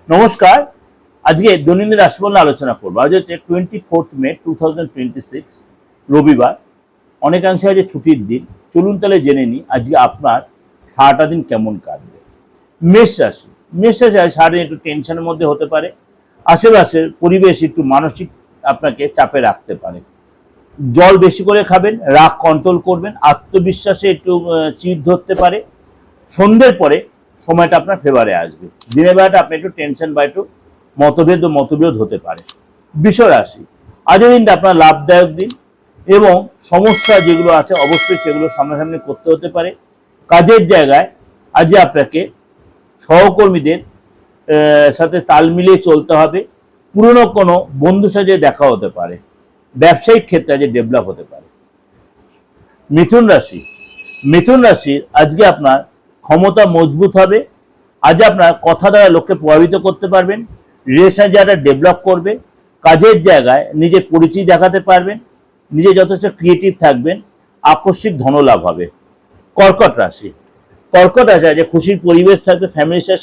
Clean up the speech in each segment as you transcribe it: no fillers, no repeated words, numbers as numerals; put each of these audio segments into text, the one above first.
নমস্কার। আজকে দৈনন্দিন রাশিফল নিয়ে আলোচনা করবো। আজ হচ্ছে 24 মে 2026 রবিবার। অনেকাংশে আজ ছুটির দিন। চলুন তাহলে জেনে নিই আজকে আপনার সারাটা দিন কেমন কাটবে। মেষ রাশি আজ সারাদিন একটু টেনশনের মধ্যে হতে পারে। আশেপাশের পরিবেশ একটু মানসিক আপনাকে চাপে রাখতে পারে। জল বেশি করে খাবেন, রাগ কন্ট্রোল করবেন, আত্মবিশ্বাসে একটু চিড় ধরতে পারে। সন্ধ্যের পরে সময়টা আপনার ফেভারে আসবে। দিনের বেলাটা আপনি একটু টেনশন বা একটু মতবিরোধ হতে পারে। বৃষ রাশি আজকের দিনটা আপনার লাভদায়ক দিন এবং সমস্যা যেগুলো আছে অবশ্যই সেগুলো সামনাসামনি করতে হতে পারে। কাজের জায়গায় আজ আপনাকে সহকর্মীদের সাথে তাল মিলিয়ে চলতে হবে। পুরনো কোনো বন্ধুর সাথে দেখা হতে পারে। ব্যবসায়িক ক্ষেত্রে আজ ডেভেলপ হতে পারে। মিথুন রাশির আজকে আপনার ক্ষমতা মজবুত হবে। আজ আপনার কথা দ্বারা লোককে প্রভাবিত করতে পারবেন। রিলেশন যারা ডেভেলপ করবে। কাজের জায়গায় নিজের পরিচয় দেখাতে পারবেন। নিজে যথেষ্ট ক্রিয়েটিভ থাকবেন। আকস্মিক ধনলাভ হবে। কর্কট রাশি আজ খুশির পরিবেশ থাকবে। ফ্যামিলির সাথে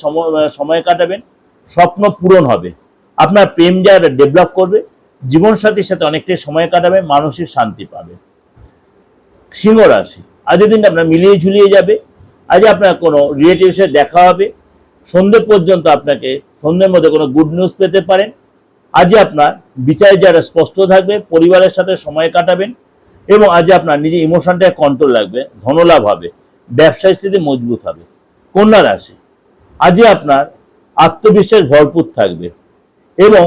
সময় কাটাবেন। স্বপ্ন পূরণ হবে। আপনার প্রেম যারা ডেভেলপ করবে। জীবনসাথীর সাথে অনেকটাই সময় কাটাবে, মানসিক শান্তি পাবে। সিংহ রাশি আজকের দিনটা আপনার মিলিয়ে ঝুলিয়ে যাবে। আজ আপনার কোনো রিলেটিভের সাথে দেখা হবে। সন্ধ্যে পর্যন্ত আপনাকে সন্ধ্যের মধ্যে কোনো গুড নিউজ পেতে পারেন। আজ আপনার বিচার যারা স্পষ্ট থাকবে। পরিবারের সাথে সময় কাটাবেন এবং আজ আপনার নিজের ইমোশনটাকে কন্ট্রোল রাখবে। ধনলাভ হবে। ব্যবসায়িক স্থিতি মজবুত হবে। কন্যা রাশি আজ আপনার আত্মবিশ্বাস ভরপুর থাকবে এবং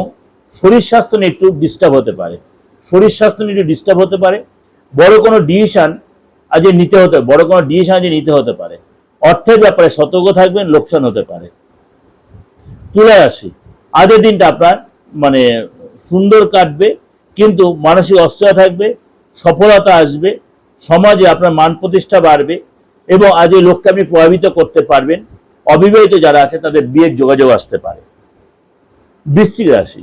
শরীর স্বাস্থ্য নিয়ে একটু ডিস্টার্ব হতে পারে। বড় কোনো ডিসিশন আজ নিতে হতে পারে। অর্থের ব্যাপারে সতর্ক থাকবেন, লোকসান হতে পারে। তুলা রাশি আজকের দিনটা আপনার সুন্দর কাটবে, কিন্তু মানসিক অস্থিরতা থাকবে। সফলতা আসবে। সমাজে আপনার মান প্রতিষ্ঠা বাড়বে এবং আজ এই লোককে আপনি প্রভাবিত করতে পারবেন। অবিবাহিত যারা আছে তাদের বিয়ের যোগাযোগ আসতে পারে। বৃশ্চিক রাশি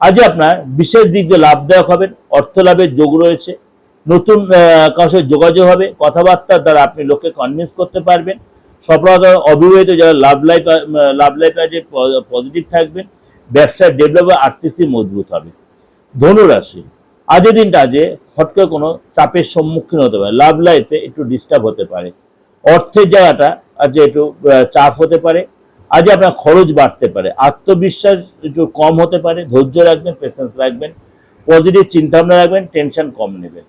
আজ আপনার বিশেষ দিক দিয়ে লাভদায়ক হবেন। অর্থ লাভের যোগ রয়েছে। নতুন কারোর সাথে যোগাযোগ হবে। কথাবার্তার দ্বারা আপনি লোককে কনভিন্স করতে পারবেন। সফলতা। অবিবাহিত যারা লাভ লাইফ যে পজিটিভ থাকবেন। ব্যবসায় ডেভেলপ, আর্থিক স্থিতি মজবুত হবে। ধনু রাশি আজকের দিনটা হট করে কোনো চাপের সম্মুখীন হতে পারে। লাভ লাইফে একটু ডিস্টার্ব হতে পারে। অর্থের জায়গাটা আজ একটু চাপ হতে পারে। আজ আপনার খরচ বাড়তে পারে। আত্মবিশ্বাস একটু কম হতে পারে। ধৈর্য রাখবেন, পেশেন্স রাখবেন, পজিটিভ চিন্তাভাবনা রাখবেন, টেনশন কম নেবেন।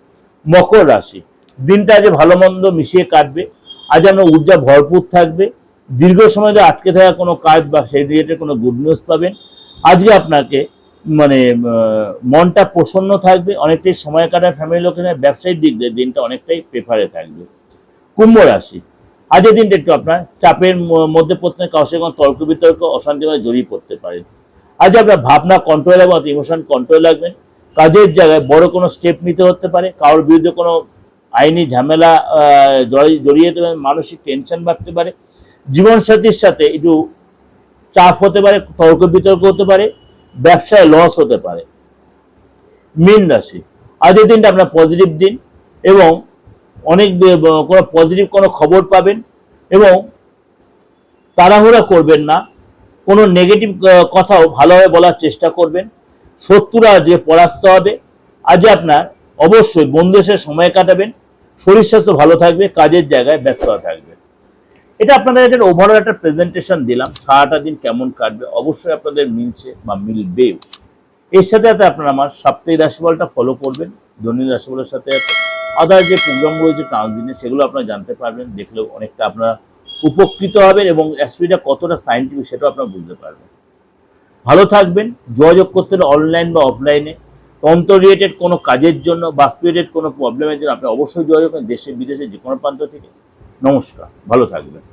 মকর রাশি দিনটা আজ ভালো মন্দ মিশিয়ে কাটবে। আজ আপনার ঊর্জা ভরপুর থাকবে। দীর্ঘ সময় ধরে আটকে থাকা কোনো কাজ বা সেই রিলেটেড কোনো গুড নিউজ পাবেন। আজকে আপনাকে মনটা প্রসন্ন থাকবে। অনেকটাই সময় কাটায় ফ্যামিলির লোকের সাথে। ব্যবসায়িক দিক দিয়ে দিনটা অনেকটাই প্রেফারে থাকবে। কুম্ভ রাশি আজকের দিনটা একটু আপনার চাপের মধ্যে পড়তে, কারোর সাথে কোনো তর্ক বিতর্ক, অশান্তি জড়িয়ে পড়তে পারেন। আজ আপনার ভাবনা কন্ট্রোল রাখবেন, ইমোশন কন্ট্রোল রাখবেন। কাজের জায়গায় বড় কোনো স্টেপ নিতে হতে পারে। কারোর বিরুদ্ধে কোনো আইনি ঝামেলা জড়িয়ে যেতে পারে। মানসিক টেনশন বাড়তে পারে। জীবনসাথীর সাথে একটু চাপ হতে পারে, তর্ক বিতর্ক হতে পারে। ব্যবসায় লস হতে পারে। মীন রাশি আজকের দিনটা আপনার পজিটিভ দিন এবং অনেক কোনো পজিটিভ কোনো খবর পাবেন এবং তাড়াহুড়া করবেন না। কোনো নেগেটিভ কথাও ভালোভাবে বলার চেষ্টা করবেন। শত্রুরা আজকে পরাস্ত হবে। আজ আপনার অবশ্যই বন্ধুদের সাথে সময় কাটাবেন। শরীর স্বাস্থ্য ভালো থাকবে। কাজের জায়গায় ব্যস্ততা থাকবে। এটা আপনাদের কাছে ওভারঅল একটা প্রেজেন্টেশন দিলাম। সারাটা দিন কেমন কাটবে অবশ্যই আপনাদের মিলছে বা মিলবে। এর সাথে আপনারা আমার সাপ্তাহিক রাশিফলটা ফলো করবেন। দৈনিক রাশিফলের সাথে আদার যে প্রোগ্রামগুলো যে ট্রানজিটে সেগুলো আপনারা জানতে পারবেন। দেখলেও অনেকটা আপনারা উপকৃত হবেন এবং অ্যাস্ট্রোলজিটা কতটা সায়েন্টিফিক সেটাও আপনারা বুঝতে পারবেন। ভালো থাকবেন। যোগাযোগ করতে হলে অনলাইন বা অফলাইনে তন্ত্র রিলেটেড কোনো কাজের জন্য বা স্পিরিটেড কোনো প্রবলেমের জন্য আপনি অবশ্যই যোগাযোগ করেন। দেশে বিদেশে যে কোনো প্রান্ত থেকে। নমস্কার, ভালো থাকবেন।